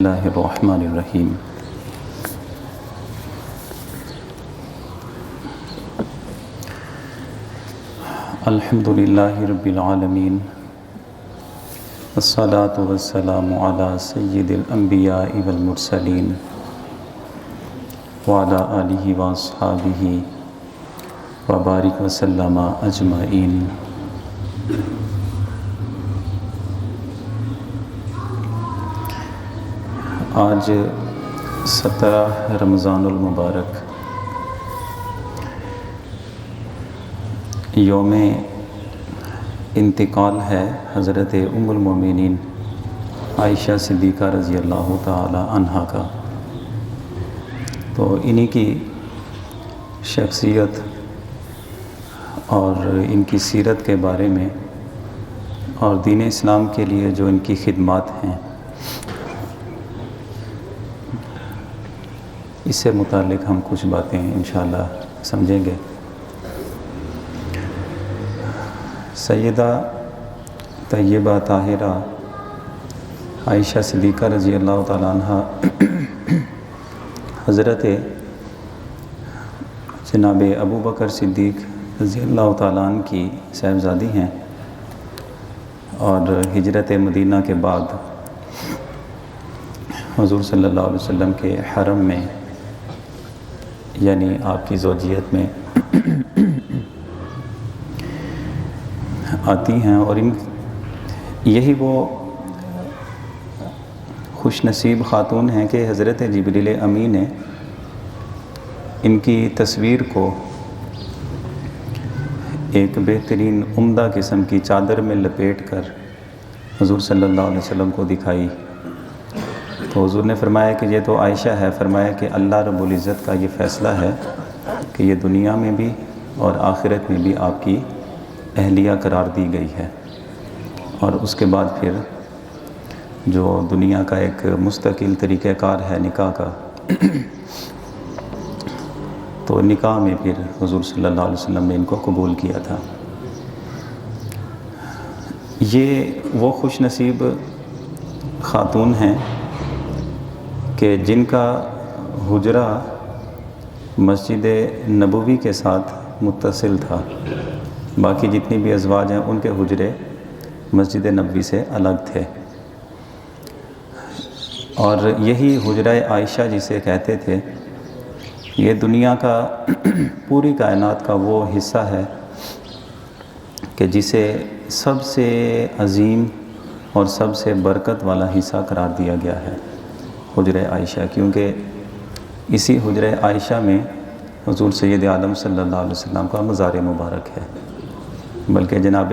اللہ الرحمن الرحیم۔ الحمد للہ رب العالمین، والصلاة والسلام علی سید الانبیاء والمرسلین وعلی آلہ واصحابہ وبارک وسلم اجمعین۔ آج 17 رمضان المبارک، یوم انتقال ہے حضرت ام المومنین عائشہ صدیقہ رضی اللہ تعالی عنہا کا۔ تو انہی کی شخصیت اور ان کی سیرت کے بارے میں اور دین اسلام کے لیے جو ان کی خدمات ہیں، اس سے متعلق ہم کچھ باتیں انشاءاللہ سمجھیں گے۔ سیدہ طیبہ طاہرہ عائشہ صدیقہ رضی اللہ تعالیٰ عنہ حضرت جناب ابو بکر صدیق رضی اللہ تعالیٰ عنہ کی صاحبزادی ہیں، اور ہجرت مدینہ کے بعد حضور صلی اللہ علیہ وسلم کے حرم میں، یعنی آپ کی زوجیت میں آتی ہیں، اور یہی وہ خوش نصیب خاتون ہیں کہ حضرت جبریل امین نے ان کی تصویر کو ایک بہترین عمدہ قسم کی چادر میں لپیٹ کر حضور صلی اللہ علیہ وسلم کو دکھائی۔ تو حضور نے فرمایا کہ یہ تو عائشہ ہے۔ فرمایا کہ اللہ رب العزت کا یہ فیصلہ ہے کہ یہ دنیا میں بھی اور آخرت میں بھی آپ کی اہلیہ قرار دی گئی ہے، اور اس کے بعد پھر جو دنیا کا ایک مستقل طریقہ کار ہے نکاح کا، تو نکاح میں پھر حضور صلی اللہ علیہ وسلم نے ان کو قبول کیا تھا۔ یہ وہ خوش نصیب خاتون ہیں کہ جن کا حجرہ مسجد نبوی کے ساتھ متصل تھا۔ باقی جتنی بھی ازواج ہیں ان کے حجرے مسجد نبوی سے الگ تھے، اور یہی حجرہ عائشہ جسے کہتے تھے، یہ دنیا کا پوری کائنات کا وہ حصہ ہے کہ جسے سب سے عظیم اور سب سے برکت والا حصہ قرار دیا گیا ہے، حجرہ عائشہ، کیونکہ اسی حجرہ عائشہ میں حضور سید عالم صلی اللہ علیہ وسلم کا مزار مبارک ہے، بلکہ جناب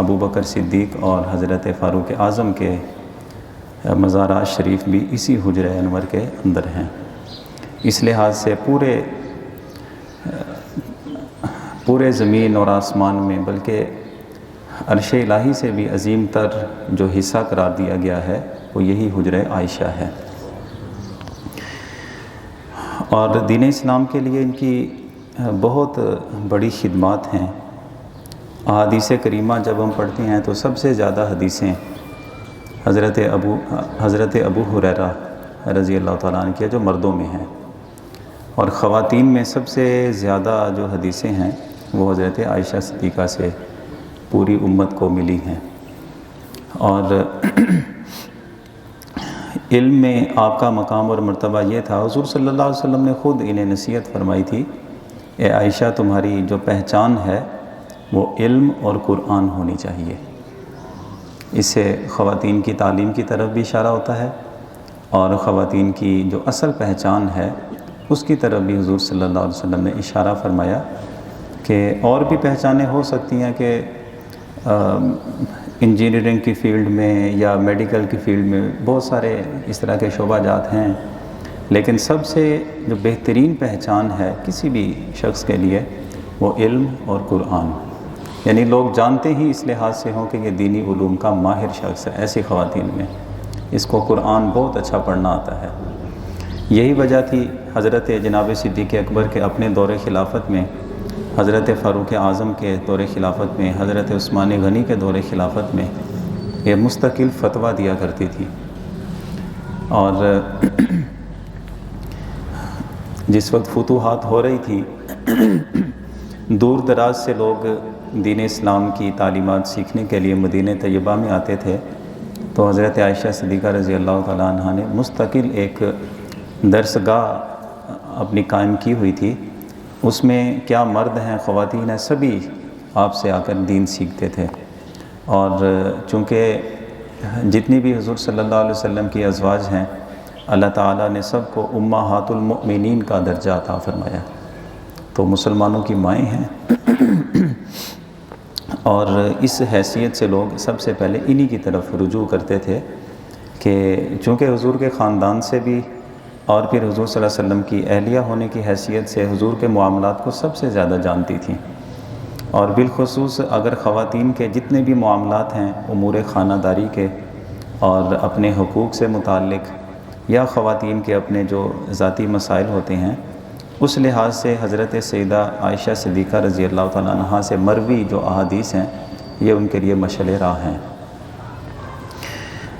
ابو بکر صدیق اور حضرت فاروق اعظم کے مزارات شریف بھی اسی حجرہ انور کے اندر ہیں۔ اس لحاظ سے پورے زمین اور آسمان میں، بلکہ عرش الہی سے بھی عظیم تر جو حصہ قرار دیا گیا ہے وہ یہی حجرہ عائشہ ہے۔ اور دین اسلام کے لیے ان کی بہت بڑی خدمات ہیں۔ احادیث کریمہ جب ہم پڑھتے ہیں تو سب سے زیادہ حدیثیں حضرت ابو ہریرہ رضی اللہ تعالیٰ عنہ کی جو مردوں میں ہیں، اور خواتین میں سب سے زیادہ جو حدیثیں ہیں وہ حضرت عائشہ صدیقہ سے پوری امت کو ملی ہیں۔ اور علم میں آپ کا مقام اور مرتبہ یہ تھا، حضور صلی اللہ علیہ وسلم نے خود انہیں نصیحت فرمائی تھی، اے عائشہ تمہاری جو پہچان ہے وہ علم اور قرآن ہونی چاہیے۔ اس سے خواتین کی تعلیم کی طرف بھی اشارہ ہوتا ہے، اور خواتین کی جو اصل پہچان ہے اس کی طرف بھی حضور صلی اللہ علیہ وسلم نے اشارہ فرمایا کہ اور بھی پہچانیں ہو سکتی ہیں کہ انجینئرنگ کی فیلڈ میں یا میڈیکل کی فیلڈ میں بہت سارے اس طرح کے شعبہ جات ہیں، لیکن سب سے جو بہترین پہچان ہے کسی بھی شخص کے لیے وہ علم اور قرآن، یعنی لوگ جانتے ہی اس لحاظ سے ہوں کہ یہ دینی علوم کا ماہر شخص ہے۔ ایسی خواتین میں اس کو قرآن بہت اچھا پڑھنا آتا ہے۔ یہی وجہ تھی حضرت جناب صدیق اکبر کے اپنے دور خلافت میں، حضرت فاروق اعظم کے دور خلافت میں، حضرت عثمان غنی کے دور خلافت میں یہ مستقل فتویٰ دیا کرتی تھی اور جس وقت فتوحات ہو رہی تھی دور دراز سے لوگ دین اسلام کی تعلیمات سیکھنے کے لیے مدینہ طیبہ میں آتے تھے، تو حضرت عائشہ صدیقہ رضی اللہ تعالیٰ عنہ نے مستقل ایک درسگاہ اپنی قائم کی ہوئی تھی۔ اس میں کیا مرد ہیں خواتین ہیں سبھی آپ سے آ کر دین سیکھتے تھے، اور چونکہ جتنی بھی حضور صلی اللہ علیہ وسلم کی ازواج ہیں اللہ تعالیٰ نے سب کو امہات المؤمنین کا درجہ عطا فرمایا، تو مسلمانوں کی مائیں ہیں اور اس حیثیت سے لوگ سب سے پہلے انہی کی طرف رجوع کرتے تھے کہ چونکہ حضور کے خاندان سے بھی اور پھر حضور صلی اللہ علیہ وسلم کی اہلیہ ہونے کی حیثیت سے حضور کے معاملات کو سب سے زیادہ جانتی تھیں، اور بالخصوص اگر خواتین کے جتنے بھی معاملات ہیں امور خانہ داری کے اور اپنے حقوق سے متعلق یا خواتین کے اپنے جو ذاتی مسائل ہوتے ہیں، اس لحاظ سے حضرت سیدہ عائشہ صدیقہ رضی اللہ تعالیٰ عنہ سے مروی جو احادیث ہیں یہ ان کے لیے مشعل راہ ہیں۔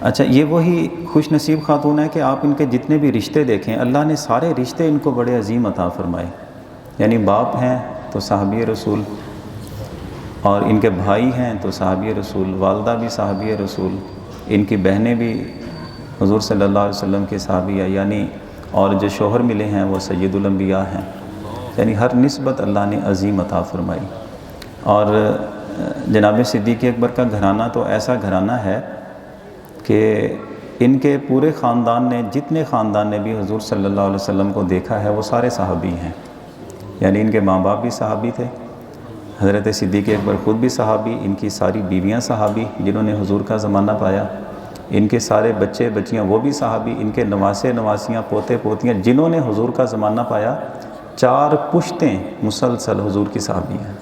اچھا، یہ وہی خوش نصیب خاتون ہے کہ آپ ان کے جتنے بھی رشتے دیکھیں اللہ نے سارے رشتے ان کو بڑے عظیم عطا فرمائے، یعنی باپ ہیں تو صحابی رسول، اور ان کے بھائی ہیں تو صحابی رسول، والدہ بھی صحابی رسول، ان کی بہنیں بھی حضور صلی اللہ علیہ وسلم کے صحابیہ، یعنی اور جو شوہر ملے ہیں وہ سید الانبیاء ہیں، یعنی ہر نسبت اللہ نے عظیم عطا فرمائی۔ اور جناب صدیق اکبر کا گھرانہ تو ایسا گھرانہ ہے کہ ان کے پورے خاندان نے، جتنے خاندان نے بھی حضور صلی اللہ علیہ وسلم کو دیکھا ہے وہ سارے صحابی ہیں، یعنی ان کے ماں باپ بھی صحابی تھے، حضرت صدیق اکبر خود بھی صحابی، ان کی ساری بیویاں صحابی جنہوں نے حضور کا زمانہ پایا، ان کے سارے بچے بچیاں وہ بھی صحابی، ان کے نواسے نواسیاں پوتے پوتیاں جنہوں نے حضور کا زمانہ پایا، 4 پشتیں مسلسل حضور کی صحابی ہیں،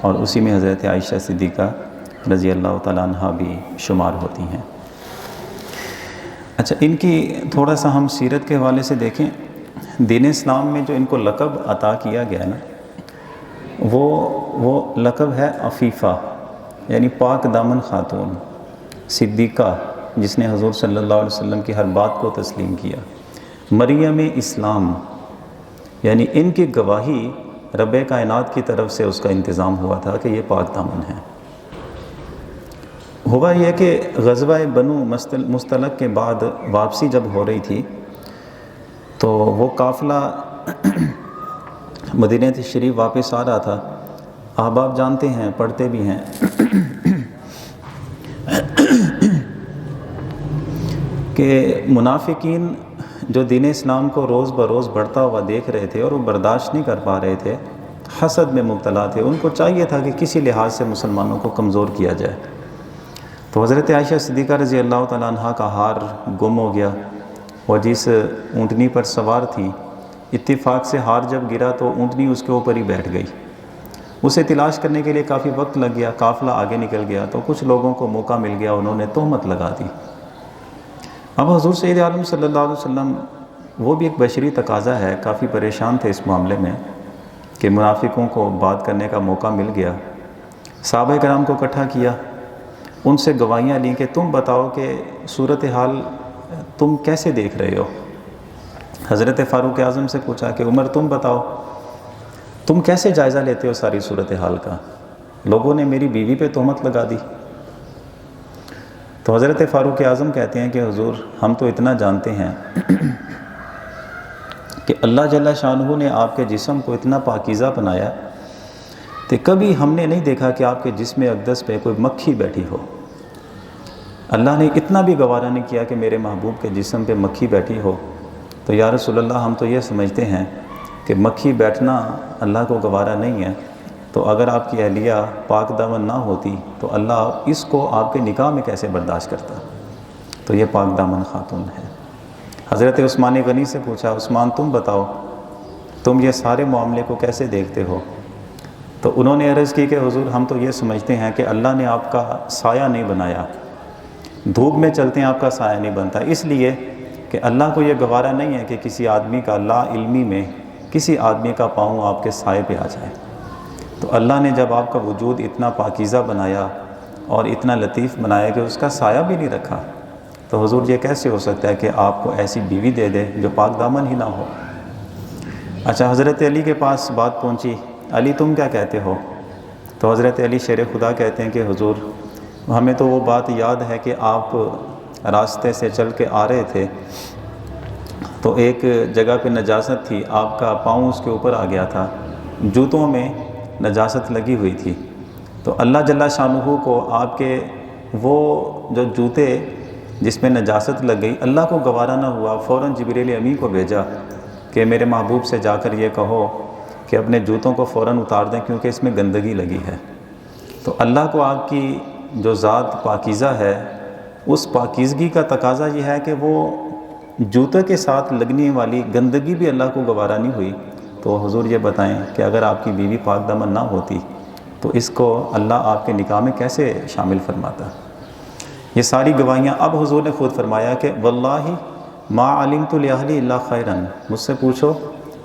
اور اسی میں حضرت عائشہ صدیقہ رضی اللہ تعالیٰ عنہ بھی شمار ہوتی ہیں۔ اچھا، ان کی تھوڑا سا ہم سیرت کے حوالے سے دیکھیں۔ دین اسلام میں جو ان کو لقب عطا کیا گیا نا، وہ لقب ہے عفیفہ، یعنی پاک دامن خاتون، صدیقہ جس نے حضور صلی اللہ علیہ وسلم کی ہر بات کو تسلیم کیا، مریم اسلام، یعنی ان کی گواہی رب کائنات کی طرف سے اس کا انتظام ہوا تھا کہ یہ پاک دامن ہے۔ ہوا یہ کہ غزوہ بنو مستلق کے بعد واپسی جب ہو رہی تھی تو وہ قافلہ مدینہ شریف واپس آ رہا تھا۔ احباب جانتے ہیں، پڑھتے بھی ہیں کہ منافقین جو دین اسلام کو روز بروز بڑھتا ہوا دیکھ رہے تھے اور وہ برداشت نہیں کر پا رہے تھے، حسد میں مبتلا تھے، ان کو چاہیے تھا کہ کسی لحاظ سے مسلمانوں کو کمزور کیا جائے۔ تو حضرت عائشہ صدیقہ رضی اللہ تعالیٰ عنہ کا ہار گم ہو گیا، وہ جس اونٹنی پر سوار تھی، اتفاق سے ہار جب گرا تو اونٹنی اس کے اوپر ہی بیٹھ گئی۔ اسے تلاش کرنے کے لیے کافی وقت لگ گیا، قافلہ آگے نکل گیا تو کچھ لوگوں کو موقع مل گیا، انہوں نے تہمت لگا دی۔ اب حضور سید عالم صلی اللہ علیہ وسلم، وہ بھی ایک بشری تقاضا ہے، کافی پریشان تھے اس معاملے میں کہ منافقوں کو بات کرنے کا موقع مل گیا۔ صحابہ کرام کو اکٹھا کیا، ان سے گواہیاں لیں کہ تم بتاؤ کہ صورتحال تم کیسے دیکھ رہے ہو۔ حضرت فاروق اعظم سے پوچھا کہ عمر تم بتاؤ تم کیسے جائزہ لیتے ہو ساری صورتحال کا، لوگوں نے میری بیوی پہ تہمت لگا دی۔ تو حضرت فاروق اعظم کہتے ہیں کہ حضور ہم تو اتنا جانتے ہیں کہ اللہ جل شانہ نے آپ کے جسم کو اتنا پاکیزہ بنایا کہ کبھی ہم نے نہیں دیکھا کہ آپ کے جسم اقدس پہ کوئی مکھی بیٹھی ہو۔ اللہ نے اتنا بھی گوارا نہیں کیا کہ میرے محبوب کے جسم پہ مکھی بیٹھی ہو، تو یا رسول اللہ ہم تو یہ سمجھتے ہیں کہ مکھی بیٹھنا اللہ کو گوارا نہیں ہے، تو اگر آپ کی اہلیہ پاک دامن نہ ہوتی تو اللہ اس کو آپ کے نکاح میں کیسے برداشت کرتا؟ تو یہ پاک دامن خاتون ہے۔ حضرت عثمان غنی سے پوچھا عثمان تم بتاؤ تم یہ سارے معاملے کو کیسے دیکھتے ہو؟ تو انہوں نے عرض کی کہ حضور ہم تو یہ سمجھتے ہیں کہ اللہ نے آپ کا سایہ نہیں بنایا، دھوپ میں چلتے ہیں آپ کا سایہ نہیں بنتا، اس لیے کہ اللہ کو یہ گوارا نہیں ہے کہ کسی آدمی کا لا علمی میں کسی آدمی کا پاؤں آپ کے سائے پہ آ جائے۔ تو اللہ نے جب آپ کا وجود اتنا پاکیزہ بنایا اور اتنا لطیف بنایا کہ اس کا سایہ بھی نہیں رکھا، تو حضور یہ کیسے ہو سکتا ہے کہ آپ کو ایسی بیوی دے دے جو پاک دامن ہی نہ ہو؟ اچھا، حضرت علی کے پاس بات پہنچی، علی تم کیا کہتے ہو؟ تو حضرت علی شیر خدا کہتے ہیں کہ حضور ہمیں تو وہ بات یاد ہے کہ آپ راستے سے چل کے آ رہے تھے تو ایک جگہ پہ نجاست تھی، آپ کا پاؤں اس کے اوپر آ گیا تھا، جوتوں میں نجاست لگی ہوئی تھی، تو اللہ جل شانہ کو آپ کے وہ جو جوتے جس میں نجاست لگ گئی اللہ کو گوارا نہ ہوا، فوراً جبریل امی کو بھیجا کہ میرے محبوب سے جا کر یہ کہو کہ اپنے جوتوں کو فوراً اتار دیں کیونکہ اس میں گندگی لگی ہے۔ تو اللہ کو آپ کی جو ذات پاکیزہ ہے اس پاکیزگی کا تقاضا یہ ہے کہ وہ جوتے کے ساتھ لگنے والی گندگی بھی اللہ کو گوارا نہیں ہوئی، تو حضور یہ بتائیں کہ اگر آپ کی بیوی پاک دامن نہ ہوتی تو اس کو اللہ آپ کے نکاح میں کیسے شامل فرماتا؟ یہ ساری گواہیاں اب حضور نے خود فرمایا کہ واللہ ما علمت لأہلی الا خیرا، مجھ سے پوچھو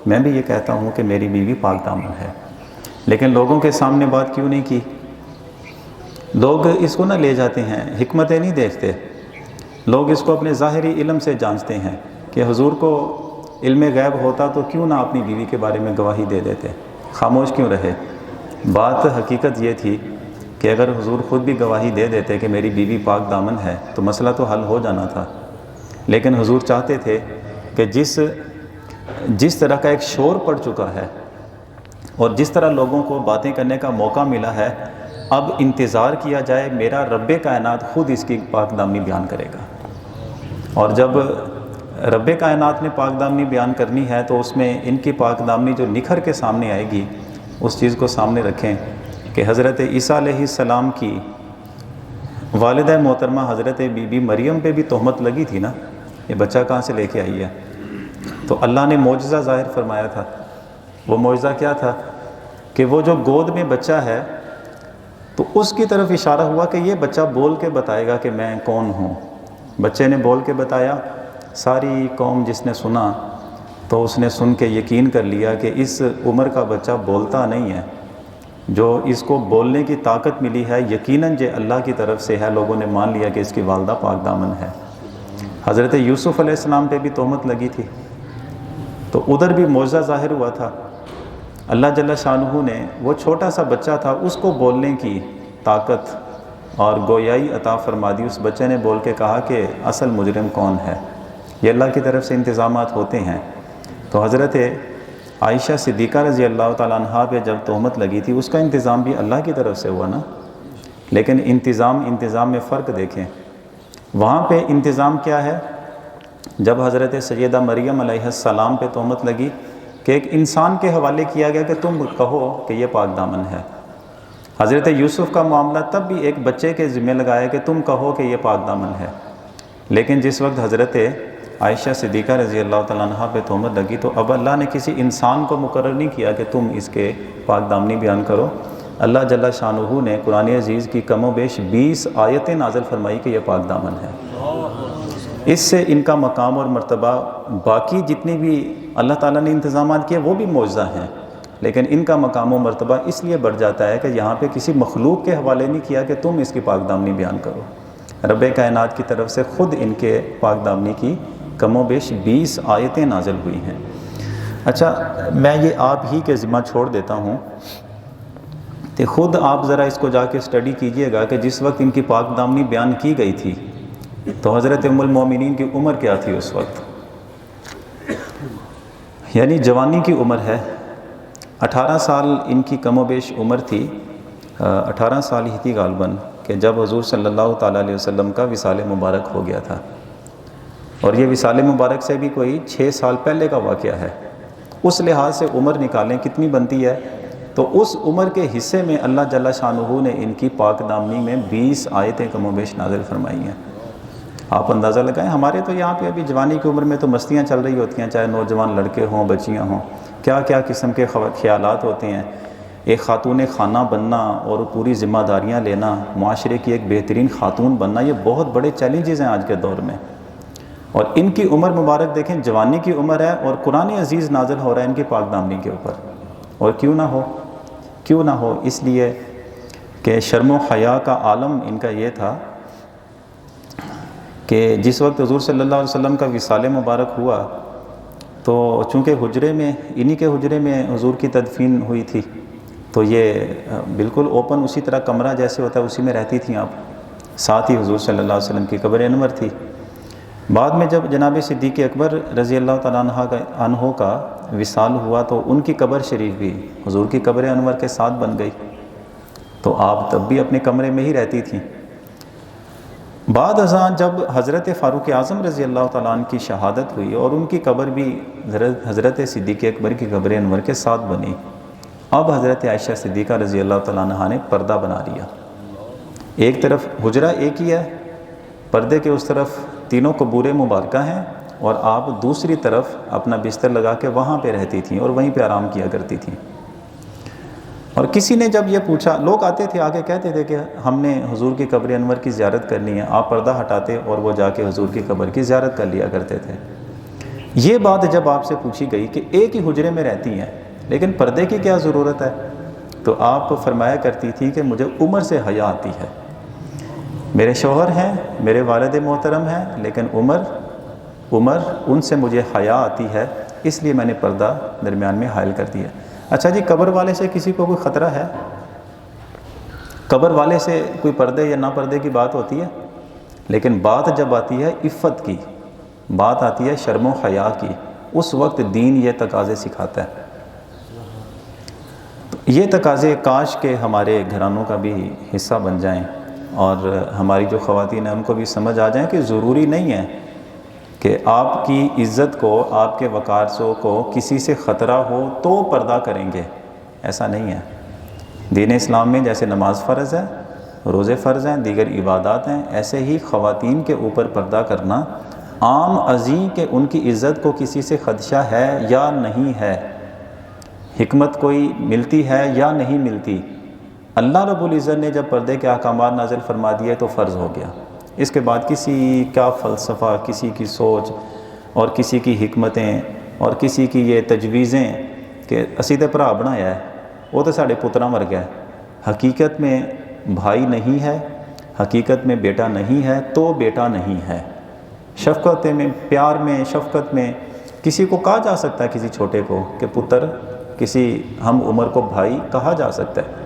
میں بھی یہ کہتا ہوں کہ میری بیوی پاک دامن ہے، لیکن لوگوں کے سامنے بات کیوں نہیں کی؟ لوگ اس کو نہ لے جاتے ہیں، حکمتیں نہیں دیکھتے، لوگ اس کو اپنے ظاہری علم سے جانچتے ہیں کہ حضور کو علم غیب ہوتا تو کیوں نہ اپنی بیوی کے بارے میں گواہی دے دیتے، خاموش کیوں رہے؟ بات حقیقت یہ تھی کہ اگر حضور خود بھی گواہی دے دیتے کہ میری بیوی پاک دامن ہے تو مسئلہ تو حل ہو جانا تھا، لیکن حضور چاہتے تھے کہ جس طرح کا ایک شور پڑ چکا ہے اور جس طرح لوگوں کو باتیں کرنے کا موقع ملا ہے، اب انتظار کیا جائے، میرا رب کائنات خود اس کی پاک دامنی بیان کرے گا، اور جب رب کائنات نے پاک دامنی بیان کرنی ہے تو اس میں ان کی پاک دامنی جو نکھر کے سامنے آئے گی اس چیز کو سامنے رکھیں کہ حضرت عیسیٰ علیہ السلام کی والدہ محترمہ حضرت بی بی مریم پہ بھی تہمت لگی تھی نا، یہ بچہ کہاں سے لے کے آئی ہے؟ تو اللہ نے معجزہ ظاہر فرمایا تھا، وہ معجزہ کیا تھا کہ وہ جو گود میں بچہ ہے تو اس کی طرف اشارہ ہوا کہ یہ بچہ بول کے بتائے گا کہ میں کون ہوں۔ بچے نے بول کے بتایا، ساری قوم جس نے سنا تو اس نے سن کے یقین کر لیا کہ اس عمر کا بچہ بولتا نہیں ہے، جو اس کو بولنے کی طاقت ملی ہے یقیناً جو اللہ کی طرف سے ہے، لوگوں نے مان لیا کہ اس کی والدہ پاک دامن ہے۔ حضرت یوسف علیہ السلام پہ بھی تہمت لگی تھی تو ادھر بھی معجزہ ظاہر ہوا تھا، اللہ جل شانہ نے وہ چھوٹا سا بچہ تھا اس کو بولنے کی طاقت اور گویائی عطا فرما دی، اس بچے نے بول کے کہا کہ اصل مجرم کون ہے۔ یہ اللہ کی طرف سے انتظامات ہوتے ہیں۔ تو حضرت عائشہ صدیقہ رضی اللہ تعالیٰ عنہا پہ جب تہمت لگی تھی اس کا انتظام بھی اللہ کی طرف سے ہوا نا، لیکن انتظام میں فرق دیکھیں، وہاں پہ انتظام کیا ہے؟ جب حضرت سیدہ مریم علیہ السلام پہ تہمت لگی کہ ایک انسان کے حوالے کیا گیا کہ تم کہو کہ یہ پاک دامن ہے۔ حضرت یوسف کا معاملہ تب بھی ایک بچے کے ذمہ لگایا کہ تم کہو کہ یہ پاک دامن ہے، لیکن جس وقت حضرت عائشہ صدیقہ رضی اللہ تعالیٰ عنہ پہ تہمت لگی تو اب اللہ نے کسی انسان کو مقرر نہیں کیا کہ تم اس کے پاک دامنی بیان کرو، اللہ جل شانہ نے قرآن عزیز کی کم و بیش 20 آیتیں نازل فرمائی کہ یہ پاک دامن ہے۔ اس سے ان کا مقام اور مرتبہ باقی جتنی بھی اللہ تعالیٰ نے انتظامات کیے وہ بھی معجزہ ہیں، لیکن ان کا مقام و مرتبہ اس لیے بڑھ جاتا ہے کہ یہاں پہ کسی مخلوق کے حوالے نہیں کیا کہ تم اس کی پاک دامنی بیان کرو، رب کائنات کی طرف سے خود ان کے پاک دامنی کی کم و بیش 20 آیتیں نازل ہوئی ہیں۔ اچھا، میں یہ آپ ہی کے ذمہ چھوڑ دیتا ہوں کہ خود آپ ذرا اس کو جا کے اسٹڈی کیجئے گا کہ جس وقت ان کی پاک دامنی بیان کی گئی تھی تو حضرت ام المومنین کی عمر کیا تھی اس وقت؟ یعنی جوانی کی عمر ہے، 18 سال ان کی کم و بیش عمر تھی، 18 سال ہی تھی غالباً کہ جب حضور صلی اللہ تعالیٰ علیہ وسلم کا وصال مبارک ہو گیا تھا، اور یہ وصال مبارک سے بھی کوئی 6 سال پہلے کا واقعہ ہے۔ اس لحاظ سے عمر نکالیں کتنی بنتی ہے، تو اس عمر کے حصے میں اللہ جل شانہ نے ان کی پاک دامنی میں 20 آیتیں کم و بیش نازل فرمائی ہیں۔ آپ اندازہ لگائیں، ہمارے تو یہاں پہ ابھی جوانی کی عمر میں تو مستیاں چل رہی ہوتی ہیں، چاہے نوجوان لڑکے ہوں بچیاں ہوں، کیا کیا قسم کے خیالات ہوتے ہیں، ایک خاتون خانہ بننا اور پوری ذمہ داریاں لینا، معاشرے کی ایک بہترین خاتون بننا، یہ بہت بڑے چیلنجز ہیں آج کے دور میں، اور ان کی عمر مبارک دیکھیں، جوانی کی عمر ہے اور قرآن عزیز نازل ہو رہا ہے ان کی پاک دامنی کے اوپر، اور کیوں نہ ہو اس لیے کہ شرم و حیا کا عالم ان کا یہ تھا کہ جس وقت حضور صلی اللہ علیہ وسلم کا وصال مبارک ہوا تو چونکہ حجرے میں انہی کے حجرے میں حضور کی تدفین ہوئی تھی، تو یہ بالکل اوپن اسی طرح کمرہ جیسے ہوتا ہے اسی میں رہتی تھیں آپ، ساتھ ہی حضور صلی اللہ علیہ وسلم کی قبر انور تھی۔ بعد میں جب جناب صدیق اکبر رضی اللہ تعالیٰ عنہ کا وصال ہوا تو ان کی قبر شریف بھی حضور کی قبر انور کے ساتھ بن گئی، تو آپ تب بھی اپنے کمرے میں ہی رہتی تھیں۔ بعد ازاں جب حضرت فاروق اعظم رضی اللہ تعالیٰ عنہ کی شہادت ہوئی اور ان کی قبر بھی حضرت صدیق اکبر کی قبر انور کے ساتھ بنی، اب حضرت عائشہ صدیقہ رضی اللہ تعالیٰ عنہ نے پردہ بنا لیا۔ ایک طرف حجرہ ایک ہی ہے، پردے کے اس طرف تینوں قبور مبارکہ ہیں، اور آپ دوسری طرف اپنا بستر لگا کے وہاں پہ رہتی تھیں اور وہیں پہ آرام کیا کرتی تھیں۔ اور کسی نے جب یہ پوچھا، لوگ آتے تھے آگے کہتے تھے کہ ہم نے حضور کی قبر انور کی زیارت کرنی ہے، آپ پردہ ہٹاتے اور وہ جا کے حضور کی قبر کی زیارت کر لیا کرتے تھے۔ یہ بات جب آپ سے پوچھی گئی کہ ایک ہی حجرے میں رہتی ہیں لیکن پردے کی کیا ضرورت ہے، تو آپ فرمایا کرتی تھی کہ مجھے عمر سے حیا آتی ہے، میرے شوہر ہیں، میرے والد محترم ہیں، لیکن عمر ان سے مجھے حیا آتی ہے، اس لیے میں نے پردہ درمیان میں حائل کر دیا۔ اچھا جی، قبر والے سے کسی کو کوئی خطرہ ہے؟ قبر والے سے کوئی پردے یا نہ پردے کی بات ہوتی ہے؟ لیکن بات جب آتی ہے عفت کی، بات آتی ہے شرم و حیا کی، اس وقت دین یہ تقاضے سکھاتا ہے۔ یہ تقاضے کاش کہ ہمارے گھرانوں کا بھی حصہ بن جائیں، اور ہماری جو خواتین ہیں ان کو بھی سمجھ آ جائیں کہ ضروری نہیں ہے کہ آپ کی عزت کو، آپ کے وقار کو کسی سے خطرہ ہو تو پردہ کریں گے، ایسا نہیں ہے۔ دین اسلام میں جیسے نماز فرض ہے، روزے فرض ہیں، دیگر عبادات ہیں، ایسے ہی خواتین کے اوپر پردہ کرنا عام ازیں کہ ان کی عزت کو کسی سے خدشہ ہے یا نہیں ہے، حکمت کوئی ملتی ہے یا نہیں ملتی۔ اللہ رب العزت نے جب پردے کے احکامات نازل فرما دیے تو فرض ہو گیا، اس کے بعد کسی کا فلسفہ، کسی کی سوچ اور کسی کی حکمتیں اور کسی کی یہ تجویزیں کہ اسی تے بھرا بنایا ہے، وہ تو ساڑے پترا مر گیا ہے۔ حقیقت میں بھائی نہیں ہے، حقیقت میں بیٹا نہیں ہے تو بیٹا نہیں ہے۔ شفقت میں، پیار میں، شفقت میں کسی کو کہا جا سکتا ہے، کسی چھوٹے کو کہ پتر، کسی ہم عمر کو بھائی کہا جا سکتا ہے،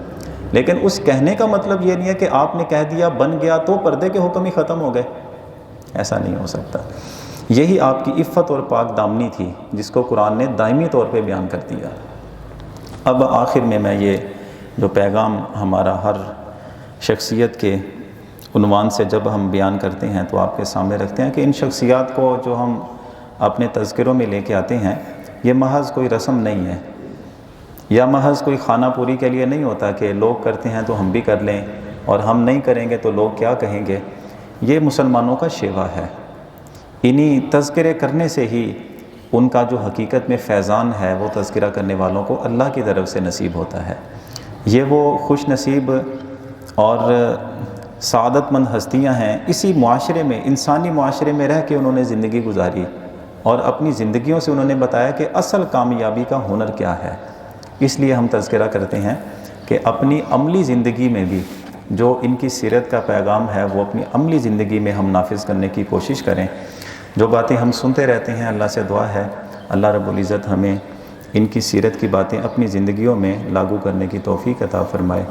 لیکن اس کہنے کا مطلب یہ نہیں ہے کہ آپ نے کہہ دیا بن گیا تو پردے کے حکم ہی ختم ہو گئے، ایسا نہیں ہو سکتا۔ یہی آپ کی عفت اور پاک دامنی تھی جس کو قرآن نے دائمی طور پہ بیان کر دیا۔ اب آخر میں یہ جو پیغام ہمارا ہر شخصیت کے عنوان سے جب ہم بیان کرتے ہیں تو آپ کے سامنے رکھتے ہیں کہ ان شخصیات کو جو ہم اپنے تذکروں میں لے کے آتے ہیں، یہ محض کوئی رسم نہیں ہے، یا محض کوئی خانہ پوری کے لیے نہیں ہوتا کہ لوگ کرتے ہیں تو ہم بھی کر لیں اور ہم نہیں کریں گے تو لوگ کیا کہیں گے۔ یہ مسلمانوں کا شیوا ہے، انہی تذکرے کرنے سے ہی ان کا جو حقیقت میں فیضان ہے وہ تذکرہ کرنے والوں کو اللہ کی طرف سے نصیب ہوتا ہے۔ یہ وہ خوش نصیب اور سعادت مند ہستیاں ہیں، اسی معاشرے میں، انسانی معاشرے میں رہ کے انہوں نے زندگی گزاری اور اپنی زندگیوں سے انہوں نے بتایا کہ اصل کامیابی کا ہنر کیا ہے۔ اس لیے ہم تذکرہ کرتے ہیں کہ اپنی عملی زندگی میں بھی جو ان کی سیرت کا پیغام ہے وہ اپنی عملی زندگی میں ہم نافذ کرنے کی کوشش کریں۔ جو باتیں ہم سنتے رہتے ہیں، اللہ سے دعا ہے اللہ رب العزت ہمیں ان کی سیرت کی باتیں اپنی زندگیوں میں لاگو کرنے کی توفیق عطا فرمائے۔